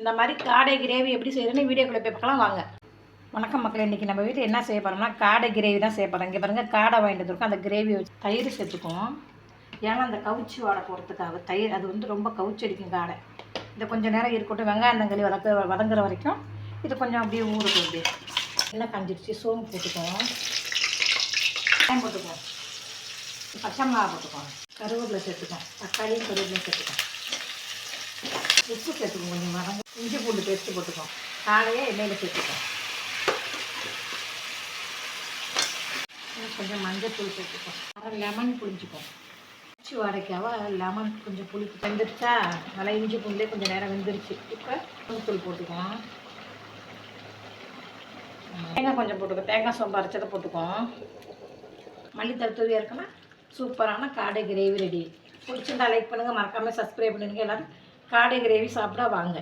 இந்த மாதிரி காடை கிரேவி எப்படி செய்யறதுன்னு வீடியோக்குள்ளே போய் பார்க்கலாம் வாங்க. வணக்கம் மக்களே, இன்றைக்கி நம்ம வீட்டில் என்ன செய்ய போகிறோம்னா காடை கிரேவி தான் செய்ய போகிறோம். இங்கே பாருங்கள், காடை வாங்கிட்டு இருக்கும், அந்த கிரேவி வச்சு தயிர் சேர்த்துக்குவோம். ஏன்னா அந்த கவுச்சி வாடை போகிறதுக்காக தயிர், அது வந்து ரொம்ப கவுச்சி அடிக்கும் காடை. இதை கொஞ்சம் நேரம் இருக்கட்டும், வெங்காயம் தங்களி வதங்குற வரைக்கும் இது கொஞ்சம் அப்படியே ஊறுக்கும். அப்படியே என்ன கஞ்சிடுச்சு, சோம்பு போட்டுக்குவோம், வெங்காயம் போட்டுக்குவோம், பச்சை மிளகா போட்டுக்குவோம், கருவேப்பிலை சேர்த்துக்கோம், தக்காளியும் கருவேப்பிலையும் சேர்த்துக்கோம், உப்பு சேர்த்துக்கோம், கொஞ்சம் மறந்து இஞ்சி பூண்டு பேஸ்ட்டு போட்டுக்கோம், காலையே எண்ணெயில் சேர்த்துக்கோம், கொஞ்சம் மஞ்சள் தூள் சேர்த்துக்கோம், அப்புறம் லெமன் புளிஞ்சிப்போம். உச்சி வாடைக்காவ லெமன் கொஞ்சம் புளிப்பு வெந்துருச்சா, நல்லா இஞ்சி பூண்டுலேயே கொஞ்சம் நேரம் வெந்துருச்சு. இப்போ தூள் போட்டுக்குவோம், தேங்காய் கொஞ்சம் போட்டுக்கோம், தேங்காய் சோம்பு அரைச்சதை போட்டுக்குவோம், மல்லித்தலை தூவியாக இருக்குன்னா சூப்பரான காடை கிரேவி ரெடி. பிடிச்சிருந்தா லைக் பண்ணுங்கள், மறக்காமல் சப்ஸ்கிரைப் பண்ணுங்கள். எல்லோரும் காடை கிரேவி சாப்பிட வாங்க.